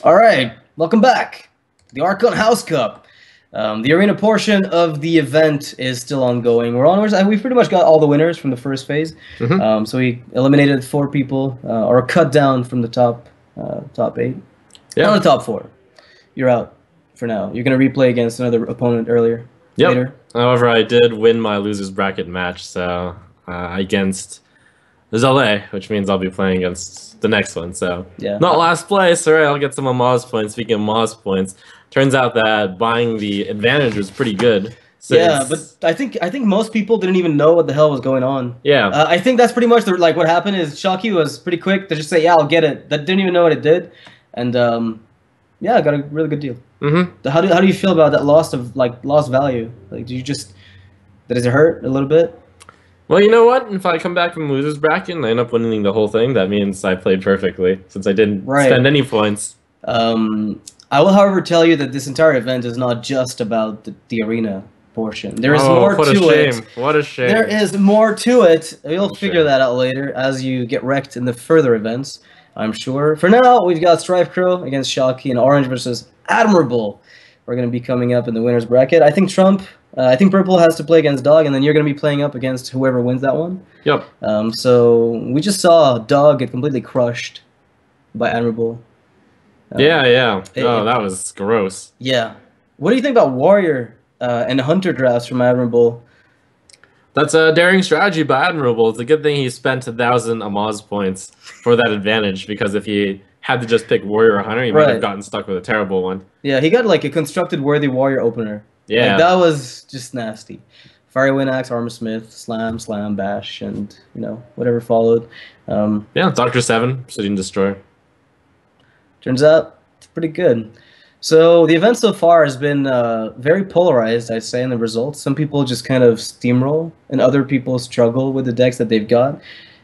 All right, welcome back. The Archon House Cup. The arena portion of the event is still ongoing. We're onwards. We pretty much got all the winners from the first phase. So we eliminated 4 people, or cut down from the top 8. Yeah. On the top 4. You're out for now. You're gonna replay against another opponent later. However, I did win my losers bracket match, so against Zale, which means I'll be playing against the next one. So Yeah. not last place. All right, I'll get some Amaz points. Speaking of Amaz points, turns out that buying the advantage was pretty good. Yeah, but I think most people didn't even know what the hell was going on. Yeah. I think that's pretty much what happened is Chakki was pretty quick to just say, yeah, I'll get it. That didn't even know what it did, and yeah, I got a really good deal. How do you feel about that lost value? Like, does it hurt a little bit? Well, you know what? If I come back from losers bracket and I end up winning the whole thing, that means I played perfectly since I didn't spend any points. I will, however, tell you that this entire event is not just about the arena portion. There is more to it. What a shame. There is more to it. You'll figure that out later as you get wrecked in the further events, I'm sure. For now, we've got StrifeCro against Chakki and Orange versus Admirable. We're going to be coming up in the winner's bracket. I think Purple has to play against Dog, and then you're going to be playing up against whoever wins that one. Yep. So we just saw Dog get completely crushed by Admirable. Yeah. That was gross. Yeah. What do you think about Warrior and Hunter drafts from Admirable? That's a daring strategy by Admirable. It's a good thing he spent 1,000 Amaz points for that advantage, because if he had to just pick Warrior or Hunter, he might have gotten stuck with a terrible one. Yeah, he got like a constructed worthy Warrior opener. Yeah. Like, that was just nasty. Fiery Wind Axe, Armor Smith, Slam, Bash, and whatever followed. Yeah, Dr. 7, Obsidian Destroyer. Turns out it's pretty good. So the event so far has been very polarized, I'd say, in the results. Some people just kind of steamroll, and other people struggle with the decks that they've got.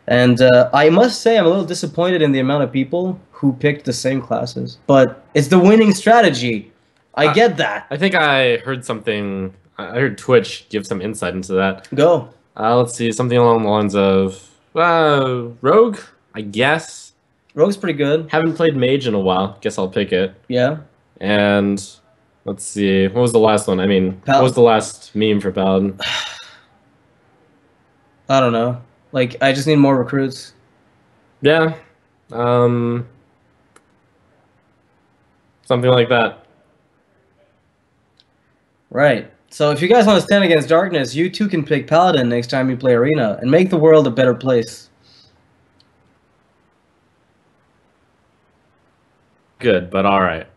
And I must say I'm a little disappointed in the amount of people who picked the same classes. But it's the winning strategy. I get that. I think I heard something. I heard Twitch give some insight into that. Go. Let's see, something along the lines of Rogue, I guess. Rogue's pretty good. Haven't played Mage in a while. Guess I'll pick it. Yeah. And let's see, what was the last one? I mean, what was the last meme for Paladin? I don't know. Like, I just need more recruits. Yeah. Something like that. Right. So if you guys want to stand against darkness, you too can pick Paladin next time you play Arena and make the world a better place. Good, but alright.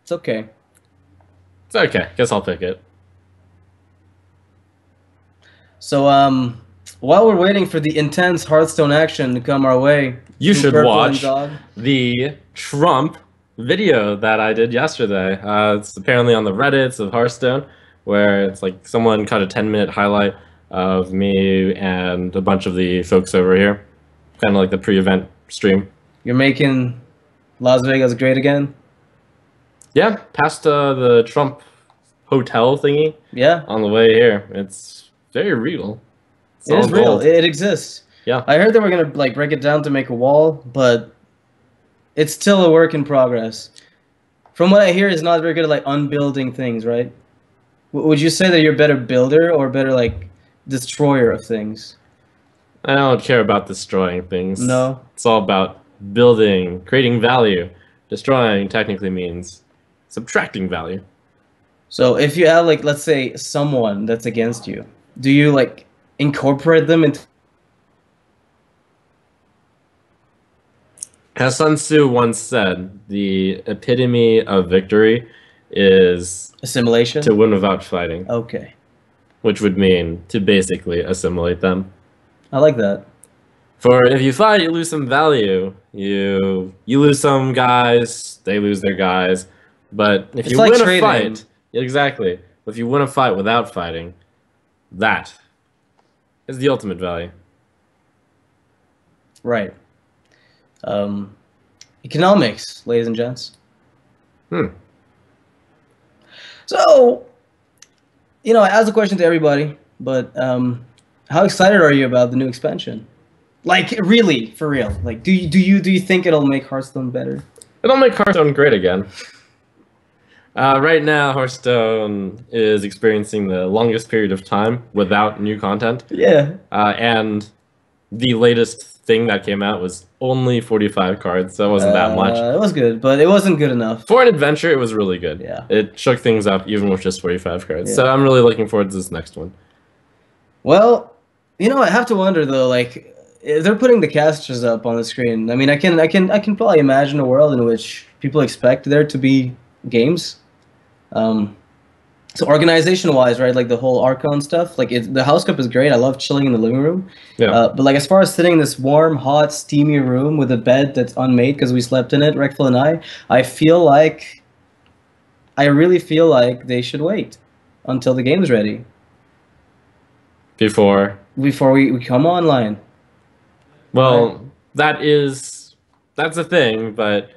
It's okay. It's okay. Guess I'll pick it. So, while we're waiting for the intense Hearthstone action to come our way, you should watch the Trump video that I did yesterday. It's apparently on the Reddits of Hearthstone, where it's like someone cut a 10-minute highlight of me and a bunch of the folks over here. Kind of like the pre-event stream. You're making Las Vegas great again? Yeah, past the Trump hotel thingy. Yeah. On the way here. It's very real. It is real. It exists. Yeah. I heard they were going to break it down to make a wall, but it's still a work in progress. From what I hear, it's not very good at unbuilding things, right? Would you say that you're a better builder or better destroyer of things? I don't care about destroying things. No. It's all about building, creating value. Destroying technically means subtracting value. So if you have let's say someone that's against you, do you incorporate them into? As Sun Tzu once said, the epitome of victory is assimilation, to win without fighting. Okay. Which would mean to basically assimilate them. I like that. For if you fight, you lose some value. You lose some guys, they lose their guys. But if you win a fight, exactly. If you win a fight without fighting, that is the ultimate value. Right. Economics, ladies and gents. So, I asked a question to everybody, but how excited are you about the new expansion? Really, for real. Do you think it'll make Hearthstone better? It'll make Hearthstone great again. Right now, Hearthstone is experiencing the longest period of time without new content. Yeah. And the latest thing that came out was only 45 cards, so it wasn't that much. It was good, but it wasn't good enough. For an adventure, it was really good. Yeah. It shook things up, even with just 45 cards. Yeah. So I'm really looking forward to this next one. Well, you know, I have to wonder though, like, if they're putting the casters up on the screen. I mean, I can probably imagine a world in which people expect there to be games. So organization-wise, right, like the whole Archon stuff, like the House Cup is great. I love chilling in the living room. Yeah. But like as far as sitting in this warm, hot, steamy room with a bed that's unmade because we slept in it, Reckful and I really feel like they should wait until the game's ready. Before we come online. Well, that's a thing, but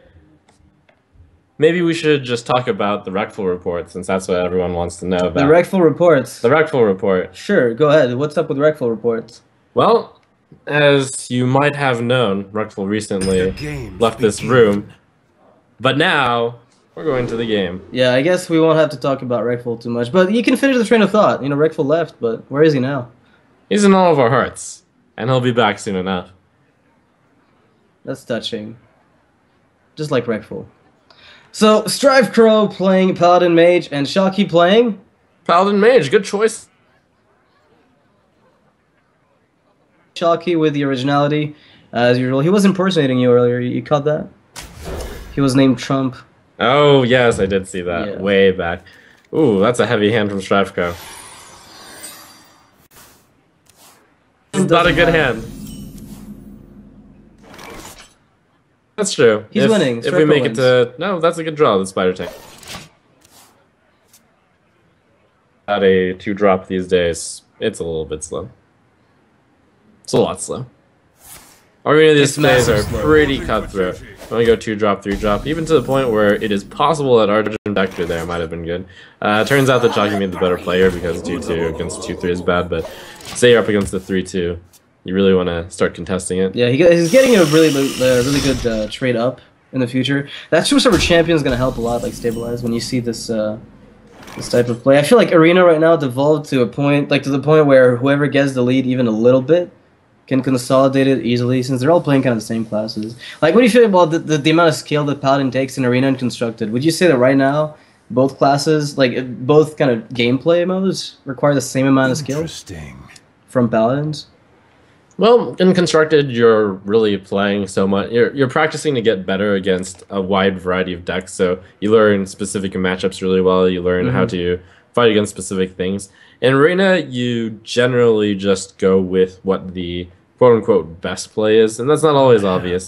maybe we should just talk about the Reckful report, since that's what everyone wants to know about. The Reckful reports. The Reckful report. Sure, go ahead. What's up with Reckful reports? Well, as you might have known, Reckful recently left this room, but now we're going to the game. Yeah, I guess we won't have to talk about Reckful too much, but you can finish the train of thought. You know, Reckful left, but where is he now? He's in all of our hearts, and he'll be back soon enough. That's touching. Just like Reckful. So, StrifeCro playing Paladin Mage, and Chakki playing? Paladin Mage, good choice. Chakki with the originality, as usual. He was impersonating you earlier, you caught that? He was named Trump. Oh, yes, I did see that. Yeah. Way back. Ooh, that's a heavy hand from StrifeCro. It's not a good hand. That's true. He's winning. If we make wins. it to... No, that's a good draw, the Spider Tank. At a 2-drop these days, it's a little bit slow. It's a lot slow. Arena these days are pretty cutthroat. When we go 2-drop, 3-drop, even to the point where it is possible that Archon Vector there might have been good. Turns out that Chakki made the better player because 2-2 against 2-3 is bad, but say you're up against the 3-2. You really want to start contesting it. Yeah, he's getting a really good trade up in the future. That Super Champion is going to help a lot, like stabilize when you see this this type of play. I feel like Arena right now devolved to a point, like to the point where whoever gets the lead even a little bit can consolidate it easily, since they're all playing kind of the same classes. Like, what do you feel about the amount of skill that Paladin takes in Arena and Constructed? Would you say that right now both classes, like both kind of gameplay modes, require the same amount of skill from Paladins? Well, in Constructed, you're really playing so much. You're practicing to get better against a wide variety of decks, so you learn specific matchups really well. You learn how to fight against specific things. In Arena, you generally just go with what the quote-unquote best play is, and that's not always obvious.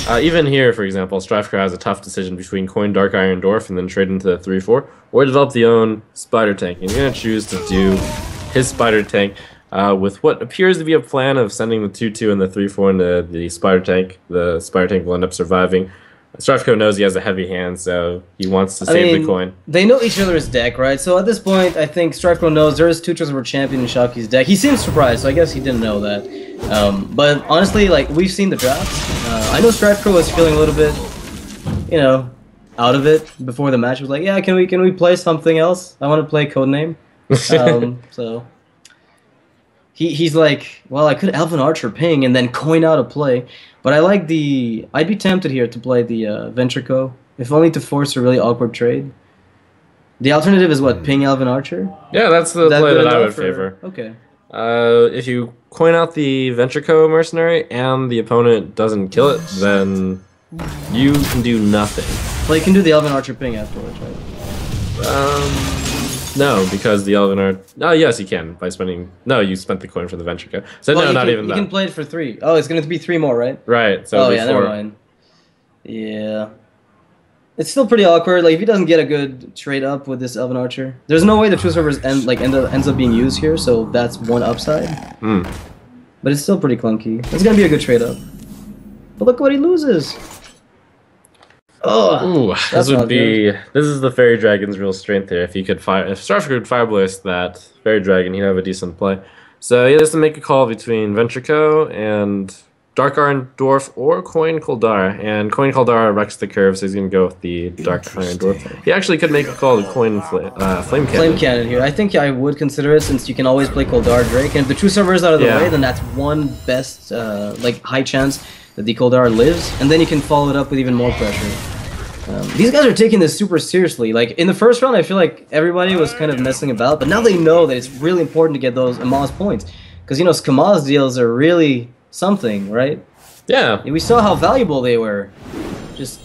Even here, for example, StrifeCro has a tough decision between coin Dark Iron Dwarf and then trade into the 3-4, or develop the own Spider Tank. And you're going to choose to do his Spider Tank with what appears to be a plan of sending the 2-2 and the 3-4 into the Spider Tank. The Spider Tank will end up surviving. StrifeCro knows he has a heavy hand, so he wants to save the coin. They know each other's deck, right? So at this point, I think StrifeCro knows there is 2 Super Champion in Chakki's deck. He seems surprised, so I guess he didn't know that. But honestly, like, we've seen the drafts. I know StrifeCro was feeling a little bit, you know, out of it before the match. He was like, yeah, can we play something else? I want to play Codename. So he's like, well, I could Elven Archer ping and then coin out a play. But I'd be tempted here to play the Ventrico, if only to force a really awkward trade. The alternative is what, ping Elven Archer? Yeah, that's the play that I would favor. Okay. If you coin out the Ventrico mercenary and the opponent doesn't kill it, then you can do nothing. Well, you can do the Elven Archer ping afterwards, right? No, because the Elven Archer... Oh, yes, you can, by spending... No, you spent the coin for the Ventrico. So well, no, not even that. You can play it for 3. Oh, it's going to be 3 more, right? Right, so yeah, never mind. Yeah. It's still pretty awkward. Like, if he doesn't get a good trade up with this Elven Archer, there's no way the True Servers ends up being used here, so that's one upside. But it's still pretty clunky. It's going to be a good trade up. But look what he loses. Oh, this is the Fairy Dragon's real strength here. If StrifeCro could Fire Blast that Fairy Dragon, he'd have a decent play. So he has to make a call between Ventrico and Dark Iron Dwarf or Coin Koldar, and Coin Koldar wrecks the curve, so he's going to go with the Dark Iron Dwarf. He actually could make a call to Flame Cannon. Flame Cannon here. I think I would consider it since you can always play Koldar Drake, and if the True Server is out of the way, then that's one best, like, high chance that the Koldar lives, and then you can follow it up with even more pressure. These guys are taking this super seriously. Like, in the first round, I feel like everybody was kind of messing about, but now they know that it's really important to get those Amaz points. Because, you know, Scamaz deals are really something, right? Yeah. We saw how valuable they were. Just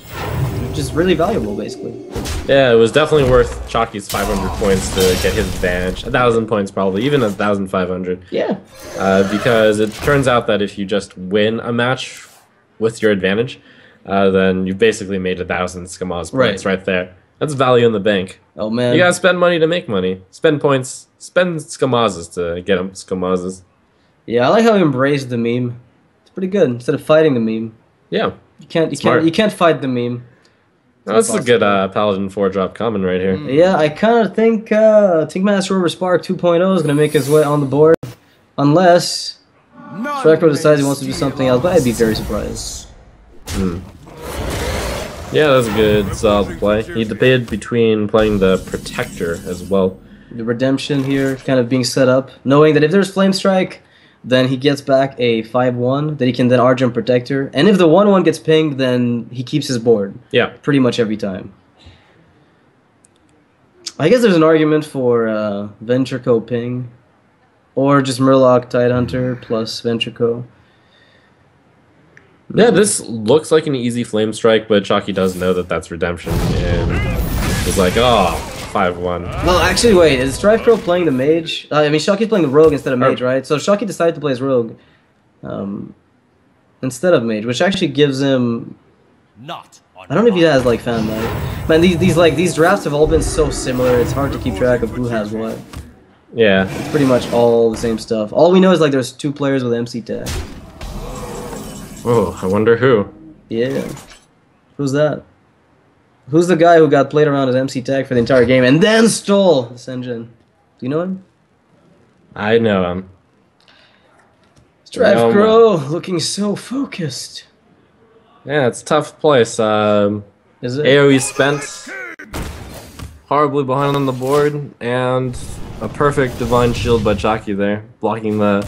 really valuable, basically. Yeah, it was definitely worth Chakki's 500 points to get his advantage. 1,000 points probably, even 1,500. Yeah. Because it turns out that if you just win a match with your advantage, then you've basically made 1,000 Scamaz points right there. That's value in the bank. Oh, man. You gotta spend money to make money. Spend points, spend Scamazes to get them Scamazes. Yeah, I like how he embraced the meme. It's pretty good. Instead of fighting the meme. Yeah. You can't fight the meme. That's a good Paladin 4-drop common right here. Yeah, I kind of think Master Rover Spark 2.0 is gonna make his way on the board, unless StrifeCro decides he wants to do something else. But I'd be very surprised. Yeah, that's a good solid play. He debated between playing the Protector as well. The Redemption here kind of being set up, knowing that if there's Flame Strike, then he gets back a 5-1 that he can then Archon Protector. And if the 1-1 gets pinged, then he keeps his board. Yeah. Pretty much every time. I guess there's an argument for Ventrico ping. Or just Murloc Tidehunter plus Ventrico. Yeah, this looks like an easy Flame Strike, but Chakki does know that that's Redemption. And he's like, oh, 5-1. Well, actually, wait, is StrifeCro playing the Mage? I mean, Chakki's playing the Rogue instead of Mage, right? So Chakki decided to play his Rogue instead of Mage, which actually gives him... I don't know if he has, like, Fan Knight. Man, these drafts have all been so similar, it's hard to keep track of who has what. Yeah. It's pretty much all the same stuff. All we know is, like, there's 2 players with MC tag. Oh, I wonder who. Yeah. Who's that? Who's the guy who got played around as MC tag for the entire game and then stole this engine? Do you know him? I know him. StrifeCro looking so focused. Yeah, it's a tough place. Is it? AoE spent. Horribly behind on the board, and a perfect Divine Shield by Chakki there, blocking the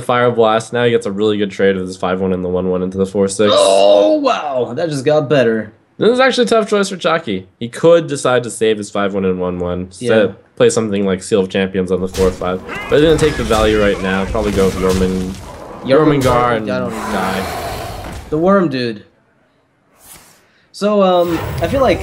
Fire Blast. Now he gets a really good trade with his 5-1 and the 1-1 into the 4-6. Oh, wow. That just got better. This is actually a tough choice for Chakki. He could decide to save his 5-1 and 1-1. Play something like Seal of Champions on the 4-5. But he's going to take the value right now. Probably go with Jormungandr and die. The Worm Dude. So, I feel like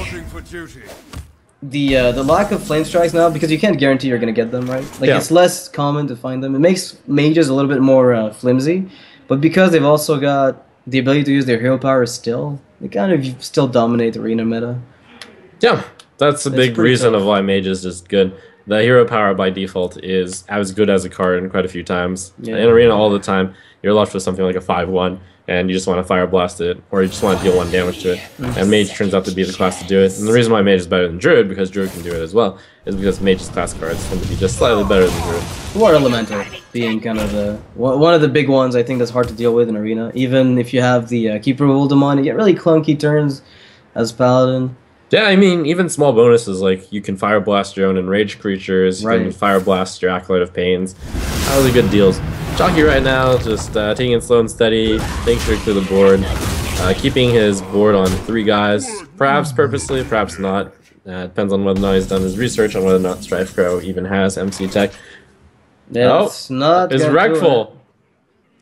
the lack of Flame Strikes now, because you can't guarantee you're going to get them, right? Like, it's less common to find them. It makes mages a little bit more flimsy, but because they've also got the ability to use their hero power still, they kind of still dominate the arena meta. Yeah, that's a big reason of why mage is just good. The hero power by default is as good as a card in quite a few times. In arena all the time, you're left with something like a 5-1, and you just want to Fire Blast it, or you just want to deal 1 damage to it. And Mage turns out to be the class to do it. And the reason why Mage is better than Druid, because Druid can do it as well, is because Mage's class cards tend to be just slightly better than Druid. Or Elemental, being kind of the one of the big ones I think that's hard to deal with in Arena. Even if you have the Keeper of Uldamon, you get really clunky turns as Paladin. Yeah, I mean, even small bonuses, like you can Fire Blast your own Enraged creatures, you can Fire Blast your Acolyte of Pains. Really good deals. Chakki right now, just taking it slow and steady, making sure to clear the board, keeping his board on 3 guys, perhaps purposely, perhaps not. Depends on whether or not he's done his research on whether or not StrifeCro even has MC Tech. It's not. It's Wreckful.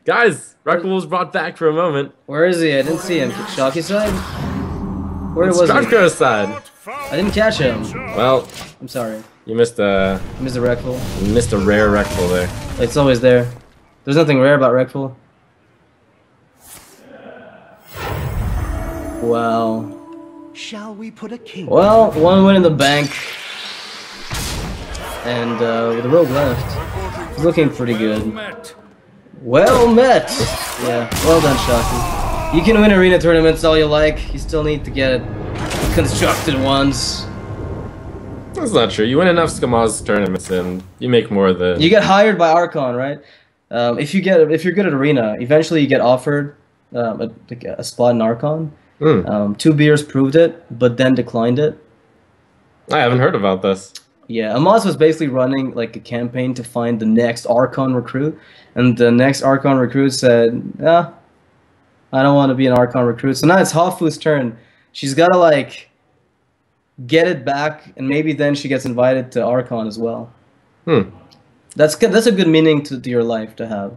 Guys, Wreckful was brought back for a moment. Where is he? I didn't see him. Chakki's side? Where was he? StrifeCro's side. I didn't catch him. Well, I'm sorry. You missed a... You missed a Wreckful. You missed a rare Wreckful there. It's always there. There's nothing rare about Wreckful. Wow. Shall we put a king? Well, 1 win in the bank. And with the rogue left, he's looking pretty good. Well met! Yeah, well done, Chakki. You can win arena tournaments all you like, you still need to get constructed ones. That's not true. You win enough Scamaz tournaments and you make more than... You get hired by Archon, right? If you're good at arena, eventually you get offered a spot in Archon. 2 beers proved it, but then declined it. I haven't heard about this. Yeah, Amaz was basically running like a campaign to find the next Archon recruit, and the next Archon recruit said, "Ah, I don't want to be an Archon recruit." So now it's Hafu's turn. She's got to like get it back, and maybe then she gets invited to Archon as well. That's a good meaning to your life to have.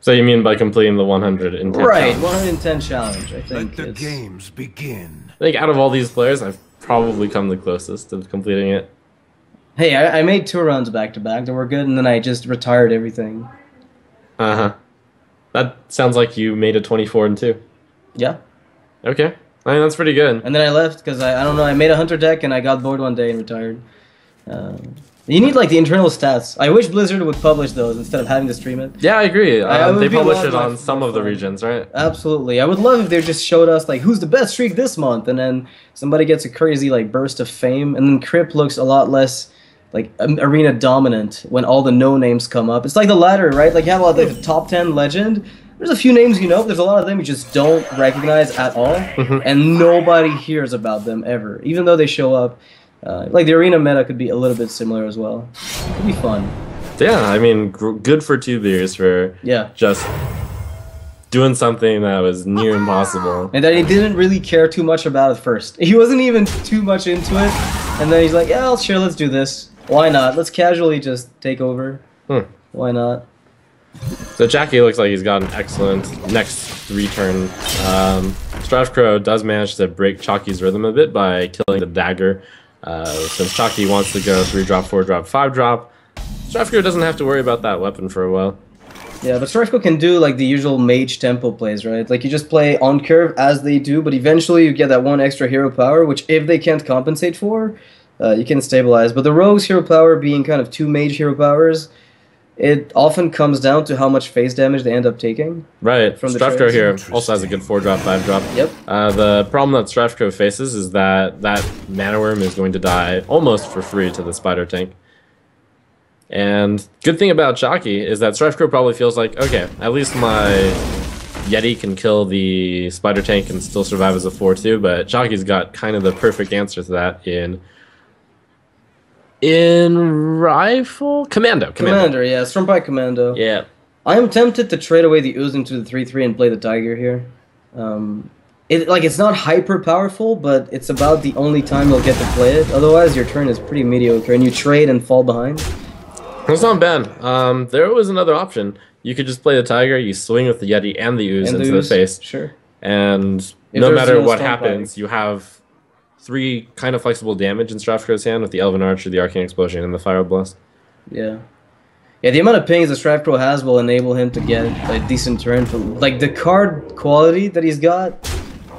So you mean by completing the 110 right, challenge? 110 challenge, I think. Let the games begin. I think out of all these players, I've probably come the closest to completing it. Hey, I made 2 runs back to back that were good, and then I just retired everything. That sounds like you made a 24 and 2. Yeah. Okay. I mean, that's pretty good. And then I left because I don't know, I made a hunter deck and I got bored one day and retired. You need like the internal stats. I wish Blizzard would publish those instead of having to stream it. Yeah, I agree. They publish it on more some of the fun. regions, right? Absolutely. I would love if they just showed us like who's the best streak this month, and then somebody gets a crazy like burst of fame, and then Crypt looks a lot less like arena dominant when all the no names come up. It's like the ladder, right? Like you have a lot of the top 10 legend. There's a few names you know, but there's a lot of them you just don't recognize at all, and nobody hears about them ever, even though they show up. Like the arena meta could be a little bit similar as well. It'd be fun. Yeah, I mean, good for 2 beers for just doing something that was near impossible. And that he didn't really care too much about at first. He wasn't even too much into it, and then he's like, yeah, sure, let's do this. Why not? Let's casually just take over. Why not? So Chakki looks like he's got an excellent next 3 turn. StrifeCro does manage to break Chakki's rhythm a bit by killing the dagger. Since Chakki wants to go 3-drop, 4-drop, 5-drop, StrifeCro doesn't have to worry about that weapon for a while. Yeah, but StrifeCro can do like the usual mage tempo plays, right? Like you just play on curve as they do, but eventually you get that 1 extra hero power, which if they can't compensate for, you can stabilize. But the rogue's hero power being kind of 2 mage hero powers, it often comes down to how much phase damage they end up taking. Right. From the StrifeCro here also has a good 4-drop, 5-drop. Yep. The problem that StrifeCro faces is that Mana Worm is going to die almost for free to the Spider Tank. And good thing about Chakki is that StrifeCro probably feels like, okay, at least my Yeti can kill the Spider Tank and still survive as a 4-2, but Chakki's got kind of the perfect answer to that in Rifle? Commander, yeah, Stormpike Commando. Yeah. I am tempted to trade away the Ooze into the 3-3 and play the Tiger here. It's not hyper powerful, but it's about the only time you'll get to play it. Otherwise, your turn is pretty mediocre, and you trade and fall behind. That's not bad. There was another option. You could just play the Tiger, you swing with the Yeti and the Ooze into the face. Sure. And no matter what happens, you have 3 kind of flexible damage in StrifeCro's hand with the Elven Archer, the Arcane Explosion, and the Fire Blast. Yeah. Yeah, the amount of pings that StrifeCro has will enable him to get a decent turn. Like, the card quality that he's got,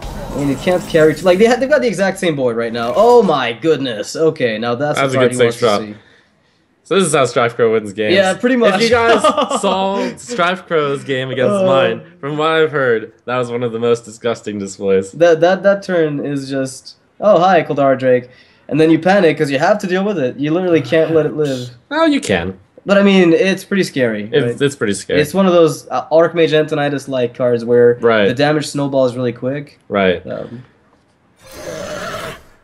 I mean, it can't carry... Like, they've got the exact same board right now. Oh my goodness. Okay, now that's a good 6-drop. So this is how StrifeCro wins games. Yeah, pretty much. If you guys saw StrifeCro's game against mine, from what I've heard, that was one of the most disgusting displays. That turn is just... Oh, hi, Kaldara Drake. And then you panic because you have to deal with it. You literally can't let it live. Well, you can. But I mean, it's pretty scary. Right? It's pretty scary. It's one of those Archmage Antonidas-like cards where the damage snowballs really quick. Right.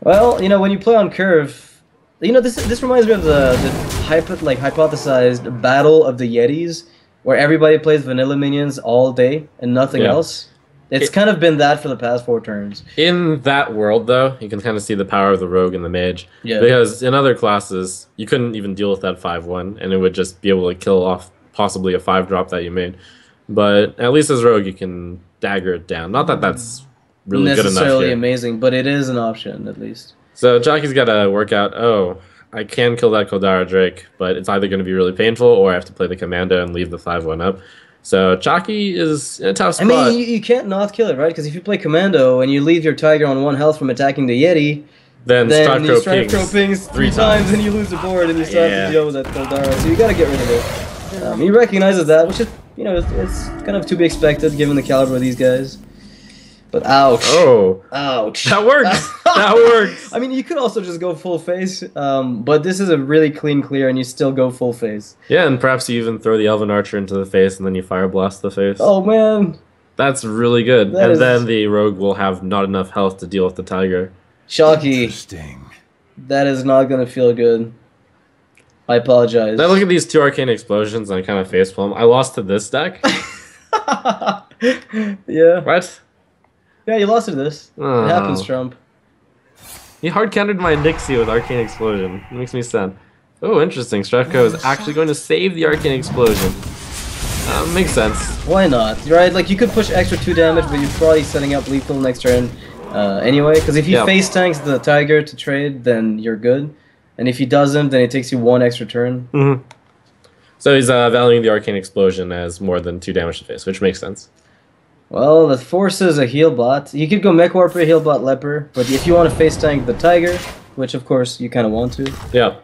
Well, you know, when you play on curve, you know, this reminds me of the hypothesized battle of the Yetis, where everybody plays vanilla minions all day and nothing else. It's kind of been that for the past 4 turns. In that world, though, you can kind of see the power of the rogue and the mage. Yeah. Because in other classes, you couldn't even deal with that 5-1, and it would just be able to kill off possibly a 5-drop that you made. But at least as rogue, you can dagger it down. Not that that's really good enough necessarily here. amazing, but it is an option, at least. So Chakki's got to work out, oh, I can kill that Kaldara Drake, but it's either going to be really painful, or I have to play the Commando and leave the 5-1 up. So Chakki is in a tough spot. I mean, you can't not kill it, right? Because if you play Commando and you leave your Tiger on 1 health from attacking the Yeti, then StrifeCro pings 3 times and you lose the board and you still have to deal with that Kaldara. So you gotta get rid of it. He recognizes that, which is, you know, it's kind of to be expected given the caliber of these guys. But ouch. Oh. Ouch. That works. That works. I mean, you could also just go full face, but this is a really clean clear, and you still go full face. Yeah, and perhaps you even throw the Elven Archer into the face, and then you Fire Blast the face. Oh, man. That's really good. That is... then the Rogue will have not enough health to deal with the Tiger. Chakki. That is not going to feel good. I apologize. Then I look at these 2 Arcane Explosions, and I kind of facepalm. I lost to this deck? Yeah. What? Yeah, you lost to this. Oh. It happens, Trump. He hard-countered my Nixie with Arcane Explosion. It makes me sad. Oh, interesting. StrifeCro is actually going to save the Arcane Explosion. Makes sense. Why not? Right? Like, you could push extra 2 damage, but you're probably setting up lethal next turn anyway. Because if he face tanks the Tiger to trade, then you're good. And if he doesn't, then it takes you 1 extra turn. Mm-hmm. So he's valuing the Arcane Explosion as more than 2 damage to face, which makes sense. Well, that forces a heal bot. You could go Mech Warper, heal bot Leper, but if you want to face tank the Tiger, which of course you kind of want to, yeah,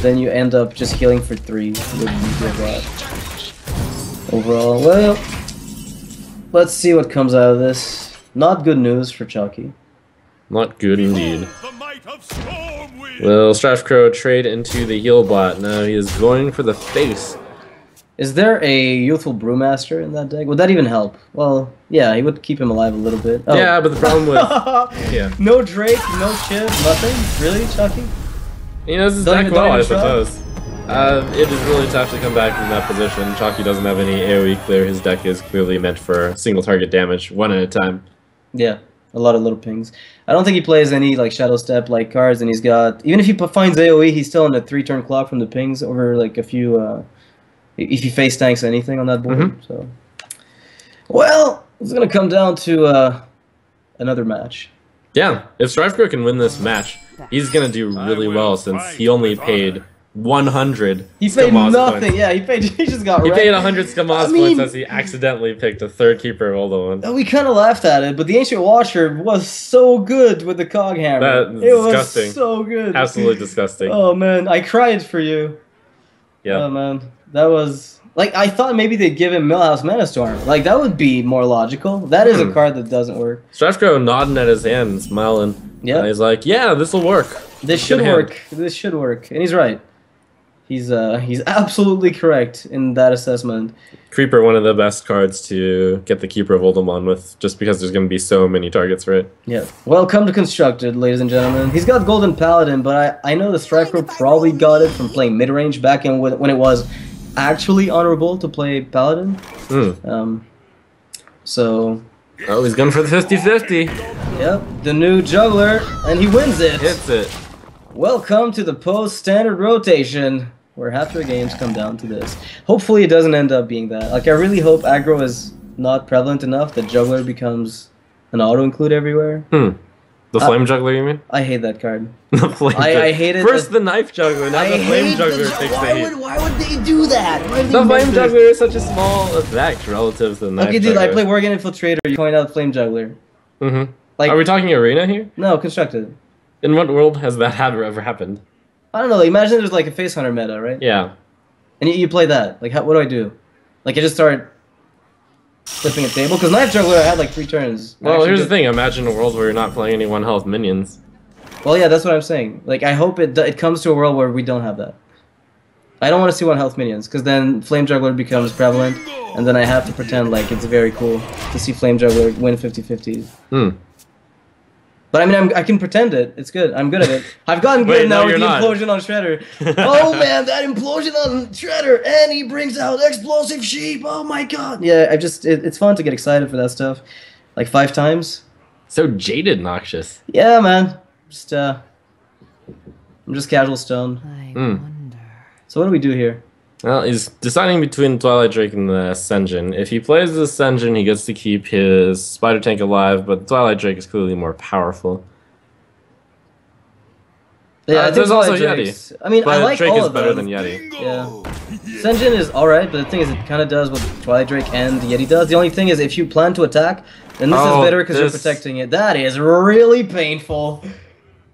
then you end up just healing for 3 with the heal bot. Overall, well, let's see what comes out of this. Not good news for Chakki. Not good indeed. Will StrifeCro trade into the heal bot? No, he is going for the face. Is there a Youthful Brewmaster in that deck? Would that even help? Well, yeah, he would keep him alive a little bit. Oh. Yeah, but the problem with... yeah. No Drake, no Chiv, nothing? Really, Chakki? You know, this is deck well, I suppose. It is really tough to come back from that position. Chakki doesn't have any AoE clear. His deck is clearly meant for single target damage, 1 at a time. Yeah, a lot of little pings. I don't think he plays any like Shadow Step like cards, and he's got... Even if he finds AoE, he's still on a 3-turn clock from the pings over like a few... if he face tanks anything on that board, so... Well, it's gonna come down to another match. Yeah, if StrifeCro can win this match, he's gonna do really well since he only paid 100 He paid Scamaz nothing, points. Yeah, he just got wrecked. He paid 100 Scamaz points as he accidentally picked a 3rd Keeper of Oldemon. We kind of laughed at it, but the Ancient Watcher was so good with the Cog Hammer. That's disgusting. Was so good. Absolutely disgusting. Oh man, I cried for you. Yeah. Oh man, that was... Like, I thought maybe they'd give him Millhouse Manastorm. Like, that would be more logical. That is a card that doesn't work. StrifeCro nodding at his hand and smiling. Yeah. He's like, yeah, this'll work. This should work. This should work. And he's right. He's absolutely correct in that assessment. Creeper, one of the best cards to get the Keeper of Oldemon with, just because there's going to be so many targets for it. Yeah. Welcome to Constructed, ladies and gentlemen. He's got Golden Paladin, but I know the StrifeCro probably got it from playing mid-range back in when it was actually honorable to play Paladin. So... Oh, he's going for the 50-50. Yep, the new Juggler, and he wins it. Hits it. Welcome to the post-standard rotation, where half your games come down to this. Hopefully it doesn't end up being that. Like, I really hope aggro is not prevalent enough that Juggler becomes an auto-include everywhere. The Flame Juggler, you mean? I hate that card. The Flame I hate it. First the Knife Juggler, now the Flame Juggler takes the heat. Why would they do that? The Flame Juggler is such a small effect relative to the Knife Juggler. Okay, dude, I play Worgen Infiltrator, you point out Flame Juggler. Like, are we talking Arena here? No, Constructed. In what world has that ever happened? I don't know, like, imagine there's like a Face Hunter meta, right? Yeah. And you play that. Like, what do I do? Like, I just start flipping a table? Because Knife Juggler, I had like 3 turns. Well, here's the thing. Imagine a world where you're not playing any 1 health minions. Well, yeah, that's what I'm saying. Like, I hope it comes to a world where we don't have that. I don't want to see 1 health minions, because then Flame Juggler becomes prevalent, and then I have to pretend like it's very cool to see Flame Juggler win 50-50s. But I mean, I can pretend it. It's good. I'm good at it. I've gotten good now with the implosion on Shredder. Oh man, that implosion on Shredder, and he brings out explosive sheep. Oh my god. Yeah, it's fun to get excited for that stuff. Like 5 times. So jaded, Noxious. Yeah, man. I'm just casual stone. I wonder. So what do we do here? Well, he's deciding between Twilight Drake and the Ascension. If he plays the Ascension, he gets to keep his Spider Tank alive, but the Twilight Drake is clearly more powerful. Yeah, there's also Yeti. I mean, but I like Drake all is of better them. than Yeti. Yeah. Ascension is alright, but the thing is, it kind of does what Twilight Drake and Yeti does. The only thing is, if you plan to attack, then this is better because you're protecting it. That is really painful.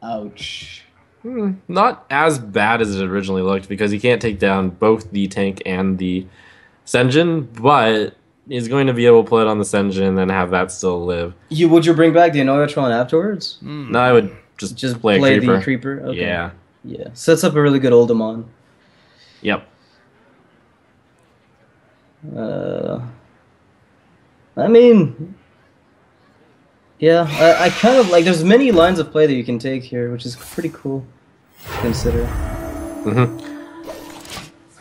Ouch. Not as bad as it originally looked, because he can't take down both the tank and the Ascension, but he's going to be able to play it on the Senjin and then have that still live. Would you bring back the Annoyatron afterwards? No, I would just play a creeper. The creeper? Okay. Yeah. Yeah. Sets up a really good Oldemon. Yep. I mean, yeah, I kind of like. There's many lines of play that you can take here, which is pretty cool to consider.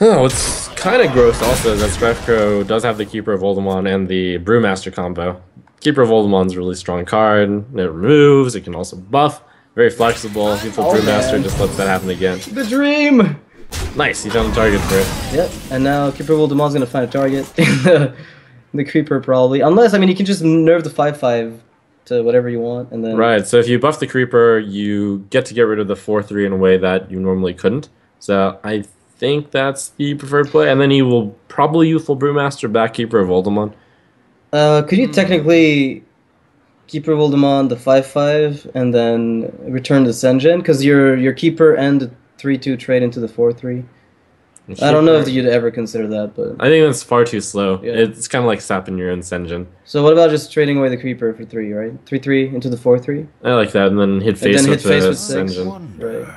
Oh, what's kind of gross also is that StrifeCro does have the Keeper of Oldemon and the Brewmaster combo. Keeper of Oldemon's a really strong card. It removes. It can also buff. Very flexible. Beautiful Brewmaster just lets that happen again. The dream. Nice. He found a target for it. Yep. And now Keeper of Oldemon's gonna find a target. The creeper probably, unless I mean you can just nerf the 5/5 to whatever you want, and then right. So if you buff the creeper, you get to get rid of the 4/3 in a way that you normally couldn't. So I think that's the preferred play, and then you will probably Youthful Brewmaster back Keeper of Oldemon. Could you technically Keeper of Oldemon the 5/5 and then return the Senjin, because your keeper and the 3/2 trade into the 4/3. I don't know if you'd ever consider that, but I think that's far too slow. Yeah. It's kind of like sapping your own Senjin. So what about just trading away the creeper for 3, right? 3/3 into the 4/3. I like that, and then hit face with the 6. Senjin. Right.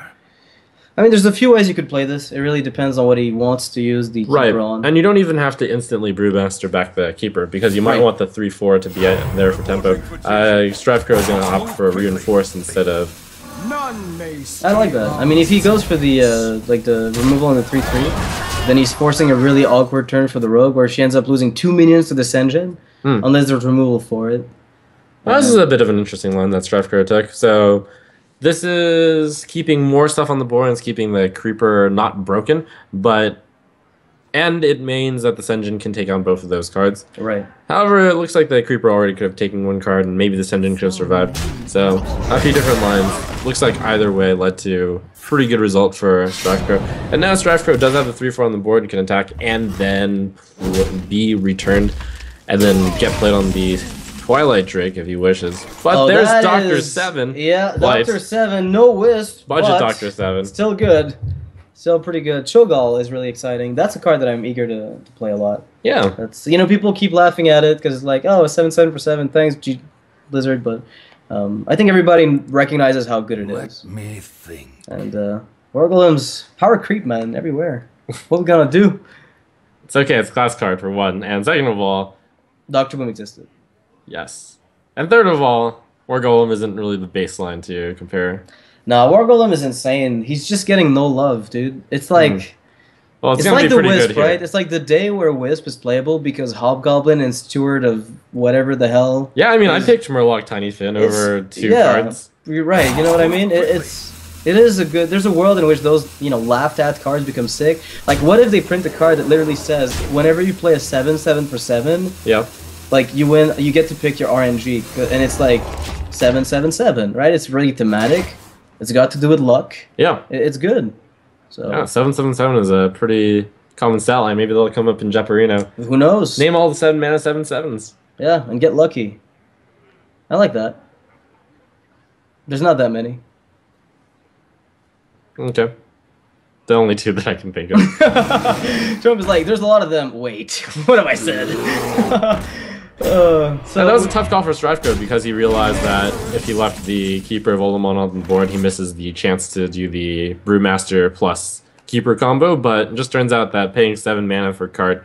I mean, there's a few ways you could play this. It really depends on what he wants to use the keeper on. And you don't even have to instantly Brewmaster back the keeper, because you might want the 3/4 to be there for tempo. StrifeCro is going to opt for Reinforce instead of. I like that. I mean, if he goes for the like the removal on the 3/3, then he's forcing a really awkward turn for the rogue, where she ends up losing 2 minions to the Senjin, unless there's removal for it. Well, this is a bit of an interesting line that StrifeCro took. So this is keeping more stuff on the board and it's keeping the creeper not broken, and it means that the Senjin can take on both of those cards. Right. However, it looks like the creeper already could have taken 1 card, and maybe the Senjin could have survived. So a few different lines. Looks like either way led to pretty good result for StrifeCro. And now StrifeCro does have the 3/4 on the board and can attack and then be returned, and then get played on the Twilight Drake if he wishes. But there's Dr. 7. Yeah, Life. Dr. 7, no wisp. Budget Dr. 7. Still good. Still pretty good. Cho'Gall is really exciting. That's a card that I'm eager to play a lot. Yeah. That's, you know, people keep laughing at it because like, oh, 7/7 for 7. Thanks, Blizzard. But I think everybody recognizes how good it is. Let me think. And Wargolem's power creep, man, everywhere. What we gonna do? It's okay. It's a class card for 1, and second of all, Dr. Boom existed. yes, and third of all, Wargolem isn't really the baseline to compare. Nah, Wargolem is insane. He's just getting no love, dude. It's like Well, it's like be the pretty Wisp, good here. right? It's like the day where Wisp is playable because Hobgoblin and Steward of whatever the hell. Yeah, I mean, I picked Murloc Tiny Fin over 2 cards. You're right. You know what I mean? It is a good. There's a world in which those laughed at cards become sick. Like, what if they print a card that literally says whenever you play a 7/7 for 7, Yeah. like you win, you get to pick your RNG, and it's like 7/7/7, right? It's really thematic. It's got to do with luck. Yeah. It's good. So Yeah, 7/7/7 is a pretty common stat line. Maybe they'll come up in Jeoparino. who knows? Name all the 7 mana 7/7s. Yeah, and get lucky. I like that. There's not that many. Okay. The only 2 that I can think of. Trump is like, there's a lot of them. Wait, what have I said? So that was a tough call for StrifeCro because he realized that if he left the Keeper of Oldemon on the board, he misses the chance to do the Brewmaster plus Keeper combo, but it just turns out that paying 7 mana for a card,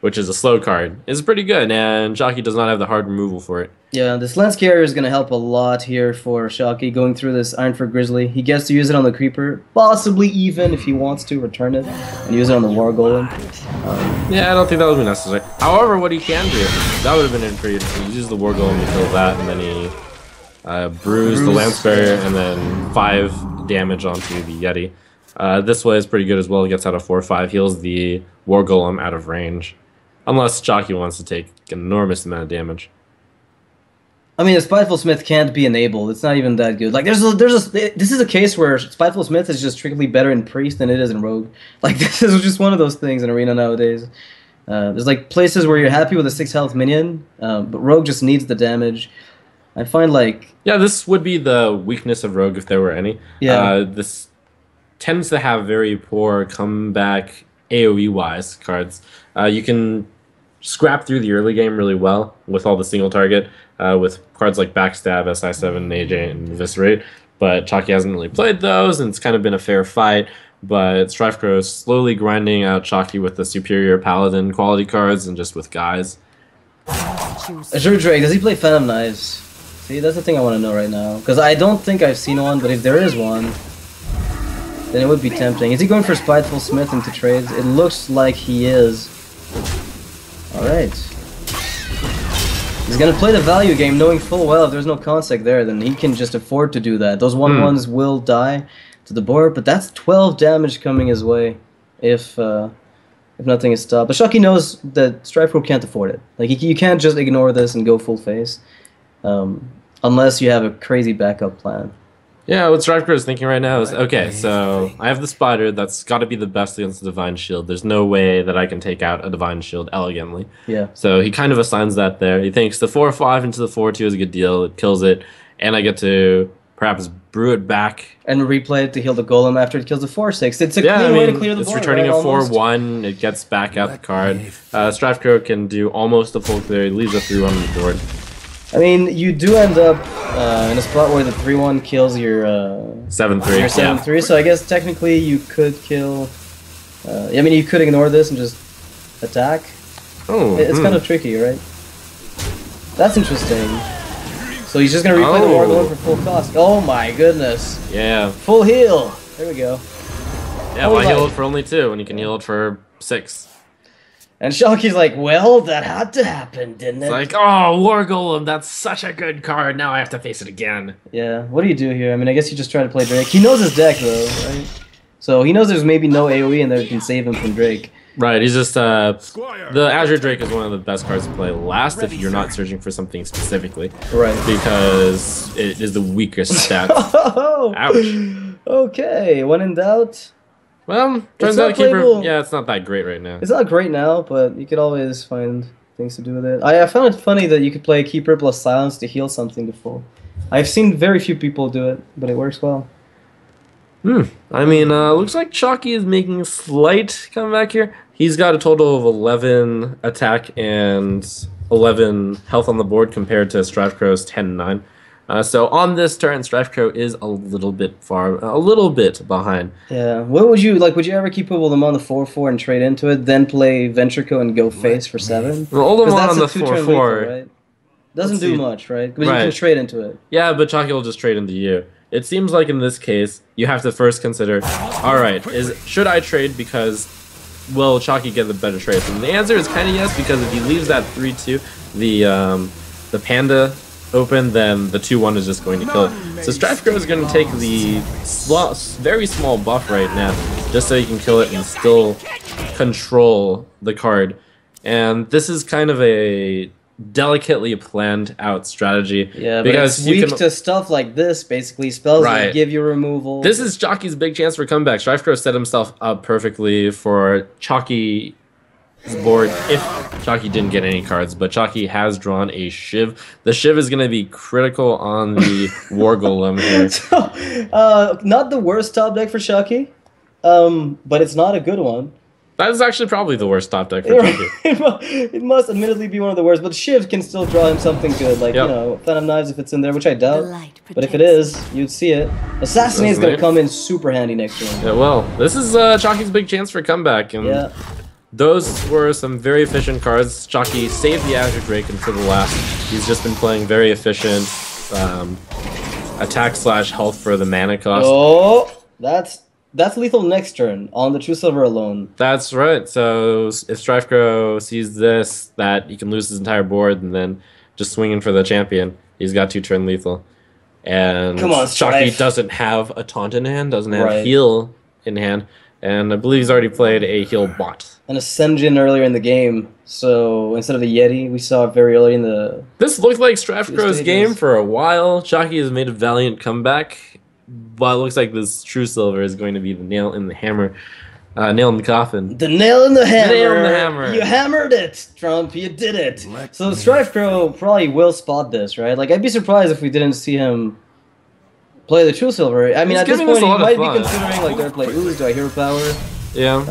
which is a slow card, is pretty good, and Chakki does not have the hard removal for it. Yeah, this Lens Carrier is going to help a lot here for Chakki going through this Ironford Grizzly. He gets to use it on the Creeper, possibly even if he wants to return it and use it on the War Golem. Yeah, I don't think that would be necessary. However, what he can do, that would have been pretty interesting. He uses the War Golem to kill that, and then he brews the Lance Barrier, and then 5 damage onto the Yeti. This way is pretty good as well. He gets out of 4/5, heals the War Golem out of range. Unless Chakki wants to take an enormous amount of damage. I mean, a Spiteful Smith can't be enabled. It's not even that good. Like, this is a case where Spiteful Smith is just strictly better in Priest than it is in Rogue. Like, this is just one of those things in Arena nowadays. There's, like, places where you're happy with a 6 health minion, but Rogue just needs the damage. I find, like... Yeah, this would be the weakness of Rogue if there were any. Yeah. This tends to have very poor comeback AoE-wise cards. You can scrap through the early game really well with all the single target, with cards like Backstab, SI7, AJ, and Eviscerate. But Chakki hasn't really played those, and it's kind of been a fair fight. But StrifeCro is slowly grinding out Chakki with the superior Paladin quality cards and just with guys. Azure Drake, does he play Phantom Knives? See, that's the thing I want to know right now. Because I don't think I've seen one, but if there is one, then it would be tempting. Is he going for Spiteful Smith into trades? It looks like he is. Alright. He's gonna play the value game knowing full well if there's no consec there, then he can just afford to do that. Those 1/1s will die to the board, but that's 12 damage coming his way if nothing is stopped. But Chakki knows that StrifeCro can't afford it. Like, you can't just ignore this and go full face. Unless you have a crazy backup plan. Yeah, what StrifeCro is thinking right now is, okay, so I have the Spider, that's got to be the best against the Divine Shield. There's no way that I can take out a Divine Shield elegantly. Yeah. So he kind of assigns that there. He thinks the 4/5 into the 4/2 is a good deal. It kills it, and I get to perhaps brew it back. And replay it to heal the Golem after it kills the 4/6. It's a clean way to clear the board, it's returning right? a 4/1, it gets back out the card. StrifeCro can do almost a full clear, he leaves a 3/1 on the board. I mean, you do end up in a spot where the 3/1 kills your 7/3. Your 7/3. So I guess technically you could kill. I mean, you could ignore this and just attack. Oh, It's kind of tricky, right? That's interesting. So he's just gonna replay the war going for full cost. Oh my goodness! Yeah. Full heal. There we go. Yeah, why heal it for only 2 when you can heal it for 6? And Chakki's like, well, that had to happen, didn't it? It's like, oh, War Golem, that's such a good card. Now I have to face it again. Yeah, what do you do here? I mean, I guess you just try to play Drake. He knows his deck, though, right? So he knows there's maybe no AoE in there that can save him from Drake. Right, he's just, the Azure Drake is one of the best cards to play last if you're not searching for something specifically. Right. Because it is the weakest stat. Ouch. Okay, when in doubt... Well, turns out Keeper, yeah, it's not that great right now. It's not great now, but you could always find things to do with it. I found it funny that you could play Keeper plus Silence to heal something to full. I've seen very few people do it, but it works well. I mean, looks like Chakki is making a slight comeback here. He's got a total of 11 attack and 11 health on the board compared to StrifeCro's 10-9. So on this turn, StrifeCro is a little bit behind. Yeah. What would you like? Would you ever keep Oldemon on the 4/4 and trade into it, then play Ventureco and go face for 7? Well, Oldemon on the 4/4 right? Doesn't do much, right? Because you can trade into it. Yeah, but Chakki will just trade into you. It seems like in this case, you have to first consider, all right, should I trade because will Chakki get the better trades? And the answer is kind of yes, because if he leaves that 3/2, the Panda open, then the 2/1 is just going to kill it. So StrifeCro is going to take the very small buff right now, just so he can kill it and still control the card. And this is kind of a delicately planned out strategy. Yeah, because but it's weak to stuff like this, basically. Spells that give you removal. This is Chakki's big chance for comeback. StrifeCro set himself up perfectly for Chakki board if Chakki didn't get any cards, but Chakki has drawn a Shiv. The Shiv is going to be critical on the War Golem here. So, not the worst top deck for Chakki, but it's not a good one. That is actually probably the worst top deck for Chakki. It must admittedly be one of the worst, but Shiv can still draw him something good, like, you know, Phantom Knives if it's in there, which I doubt. But if it is, you'd see it. Assassinate is going to come in super handy next turn. Yeah, well, this is Chakki's big chance for comeback. And yeah. Those were some very efficient cards. Chakki saved the Azure Drake until the last. He's just been playing very efficient attack/health for the mana cost. Oh, that's lethal next turn on the True Silver alone. That's right. So if StrifeCro sees this, that he can lose his entire board and then just swinging for the champion, he's got 2-turn lethal. And come on, Chakki doesn't have a taunt in hand, doesn't have heal in hand, and I believe he's already played a heal bot. An Ascension earlier in the game, so instead of a Yeti, we saw it very early in the... This looked like StrifeCro's game for a while. Chakki has made a valiant comeback, but it looks like this True Silver is going to be the nail in the hammer. Nail in the coffin. The nail in the hammer! The nail in the hammer! You hammered it, Trump, you did it! So StrifeCro probably will spot this, right? Like, I'd be surprised if we didn't see him play the True Silver. I mean, at this point, he might be considering, like, do I play Ooze, do I Hero Power? Yeah.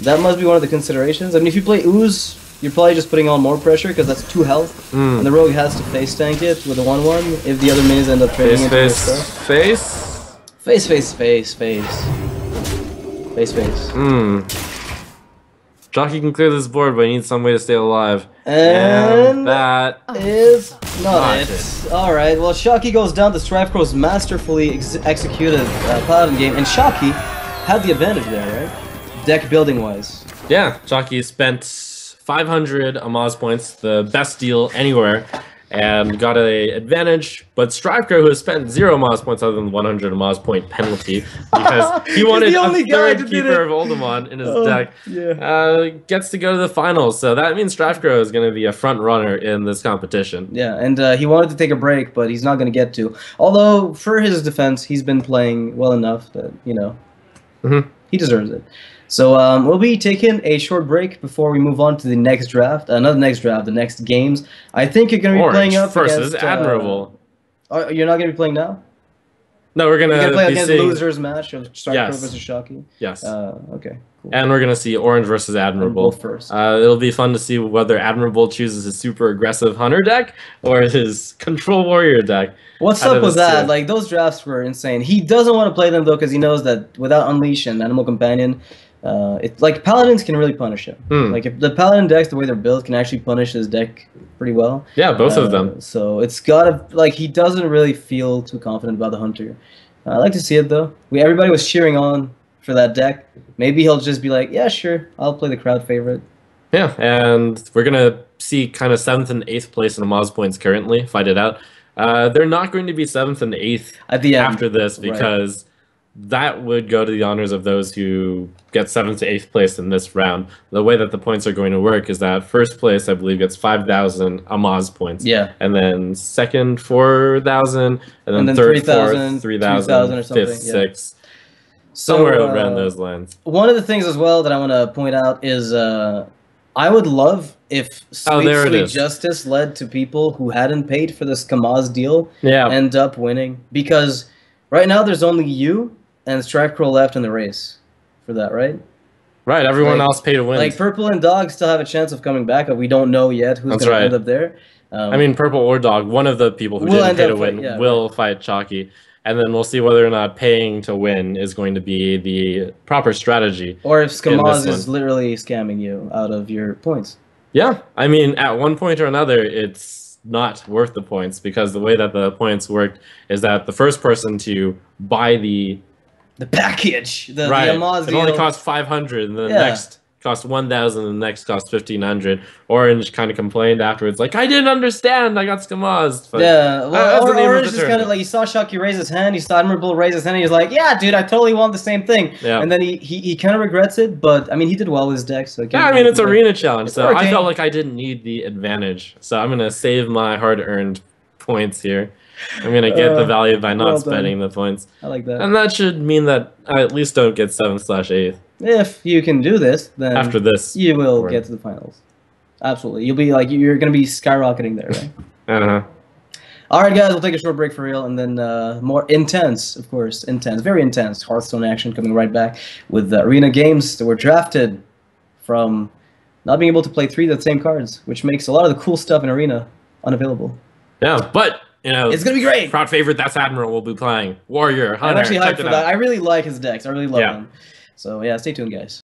That must be one of the considerations. I mean, if you play Ooze you're probably just putting on more pressure because that's 2 health, and the rogue has to face tank it with a 1/1 if the other minions end up trading into his stuff. Face. Chakki can clear this board, but he needs some way to stay alive. And that is not it. Alright, well, Chakki goes down to StrifeCro's masterfully executed Paladin game, and Chakki had the advantage there, right? Deck building wise. Yeah, Chakki spent 500 Amaz points, the best deal anywhere, and got an advantage. But StrifeCro, who has spent 0 Amaz points other than 100 Amaz point penalty, because he wanted a third Keeper of Oldemon in his deck, gets to go to the finals. So that means StrifeCro is going to be a front runner in this competition. Yeah, and he wanted to take a break, but he's not going to get to. Although, for his defense, he's been playing well enough that, you know, he deserves it. So we'll be taking a short break before we move on to the next draft. Not the next draft, the next games. I think you're going to be playing up versus against... Admirable. You're not going to be playing now? No, we're going to play be against seeing... losers match of StrifeCro versus Chakki? Yes. Okay. Cool. And we're going to see Orange versus Admirable. Both first. It'll be fun to see whether Admirable chooses his super aggressive Hunter deck or his Control Warrior deck. What's up with that? Like, those drafts were insane. He doesn't want to play them, though, because he knows that without Unleash and Animal Companion, it's like Paladins can really punish him. Like, if the Paladin decks, the way they're built, can actually punish his deck pretty well. Yeah, both of them. So it's gotta, like, he doesn't really feel too confident about the Hunter. I like to see it, though. Everybody was cheering on for that deck. Maybe he'll just be like, yeah, sure, I'll play the crowd favorite. Yeah, and we're going to see kind of 7th and 8th place in Amaz points currently, fight it out. They're not going to be 7th and 8th at the end after this, because that would go to the honors of those who get 7th to 8th place in this round. The way that the points are going to work is that first place, I believe, gets 5,000 Amaz points. Yeah. And then second, 4,000. And then third, 4th, 3,000, or something. 5th, 6th. Somewhere around those lines. One of the things as well that I want to point out is I would love if Sweet Justice led to people who hadn't paid for the Scamaz deal end up winning. Because right now there's only you and StrifeCro left in the race for that, right? Right, everyone else paid to win. Like, Purple and Dog still have a chance of coming back, but we don't know yet who's going to end up there. I mean, Purple or Dog, one of the people who didn't pay to win will fight Chakki. And then we'll see whether or not paying to win is going to be the proper strategy. Or if Scamaz is literally scamming you out of your points. Yeah, I mean, at one point or another, it's not worth the points, because the way that the points worked is that the first person to buy the package, the Amaz deal, it only cost 500, and the next cost 1,000, and the next cost 1,500. Orange kind of complained afterwards, like, I didn't understand, I got Scamaz. But well, Orange just kind of like, he saw Chakki raise his hand, he saw Admirable raise his hand, and he was like, yeah, dude, I totally want the same thing. Yeah. And then he kind of regrets it, but I mean, he did well with his deck. So yeah, I mean, it's arena challenge, so I felt like I didn't need the advantage. So I'm going to save my hard-earned points here. I'm going to get the value by not spending the points. I like that. And that should mean that I at least don't get 7/8. If you can do this, then after this, you will get to the finals. Absolutely. You'll be like, you're going to be skyrocketing there, right? All right, guys, we'll take a short break for real, and then more intense, of course, very intense Hearthstone action coming right back with arena games that were drafted from not being able to play 3 of the same cards, which makes a lot of the cool stuff in arena unavailable. Yeah, but you know, it's gonna be great. Crowd favorite, that's Admiral will be playing Warrior, Hunter. I'm actually hyped for that. I really like his decks. I really love them. So yeah, stay tuned, guys.